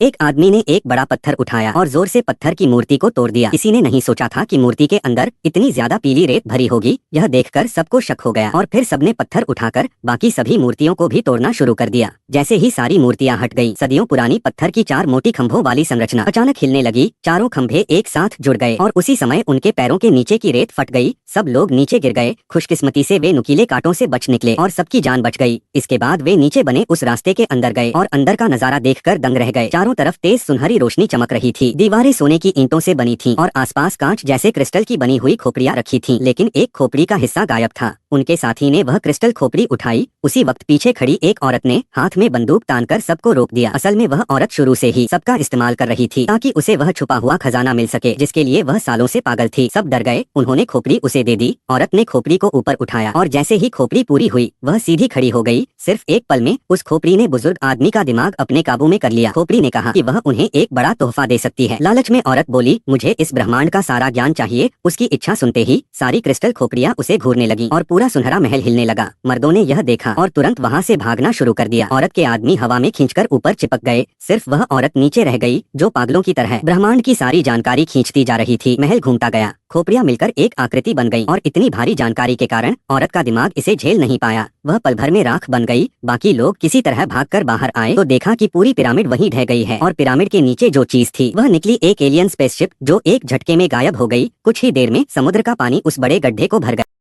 एक आदमी ने एक बड़ा पत्थर उठाया और जोर से पत्थर की मूर्ति को तोड़ दिया। किसी ने नहीं सोचा था कि मूर्ति के अंदर इतनी ज्यादा पीली रेत भरी होगी। यह देखकर सबको शक हो गया और फिर सबने पत्थर उठाकर बाकी सभी मूर्तियों को भी तोड़ना शुरू कर दिया। जैसे ही सारी मूर्तियां हट गई, सदियों पुरानी पत्थर की 4 मोटी खंभों वाली संरचना अचानक हिलने लगी। चारों खंभे एक साथ जुड़ गए और उसी समय उनके पैरों के नीचे की रेत फट गई। सब लोग नीचे गिर गए। खुशकिस्मती से वे नुकीले कांटों से बच निकले और सबकी जान बच गई। इसके बाद वे नीचे बने उस रास्ते के अंदर गए और अंदर का नजारा देखकर दंग रह गए। चारों तरफ तेज सुनहरी रोशनी चमक रही थी। दीवारें सोने की ईंटों से बनी थीं और आसपास कांच जैसे क्रिस्टल की बनी हुई खोपड़ियां रखी थीं। लेकिन एक खोपड़ी का हिस्सा गायब था। उनके साथी ने वह क्रिस्टल खोपड़ी उठाई। उसी वक्त पीछे खड़ी एक औरत ने हाथ में बंदूक तानकर सबको रोक दिया। असल में वह औरत शुरू से ही सबका इस्तेमाल कर रही थी ताकि उसे वह छुपा हुआ खजाना मिल सके जिसके लिए वह सालों से पागल थी। सब डर गए। उन्होंने खोपड़ी उसे दे दी। औरत ने खोपड़ी को ऊपर उठाया और जैसे ही खोपड़ी पूरी हुई वह सीधी खड़ी हो गई। सिर्फ एक पल में उस खोपड़ी ने बुजुर्ग आदमी का दिमाग अपने काबू में कर लिया। खोपड़ी ने कहा कि वह उन्हें एक बड़ा तोहफा दे सकती है। लालच में औरत बोली, मुझे इस ब्रह्मांड का सारा ज्ञान चाहिए। उसकी इच्छा सुनते ही सारी क्रिस्टल खोपड़ियां उसे घूरने लगी और पूरा सुनहरा महल हिलने लगा। मर्दों ने यह देखा और तुरंत वहाँ से भागना शुरू कर दिया। औरत के आदमी हवा में खींचकर ऊपर चिपक गए। सिर्फ वह औरत नीचे रह गई जो पागलों की तरह ब्रह्मांड की सारी जानकारी खींचती जा रही थी। महल घूमता गया। खोपड़ियां मिलकर एक आकृति बन गई और इतनी भारी जानकारी के कारण औरत का दिमाग इसे झेल नहीं पाया। वह पल भर में राख बन गई। बाकी लोग किसी तरह भागकर बाहर आए तो देखा कि पूरी पिरामिड वहीं ढह गई है और पिरामिड के नीचे जो चीज थी वह निकली एक एलियन स्पेसशिप जो एक झटके में गायब हो गई। कुछ ही देर में समुद्र का पानी उस बड़े गड्ढे को भर गया।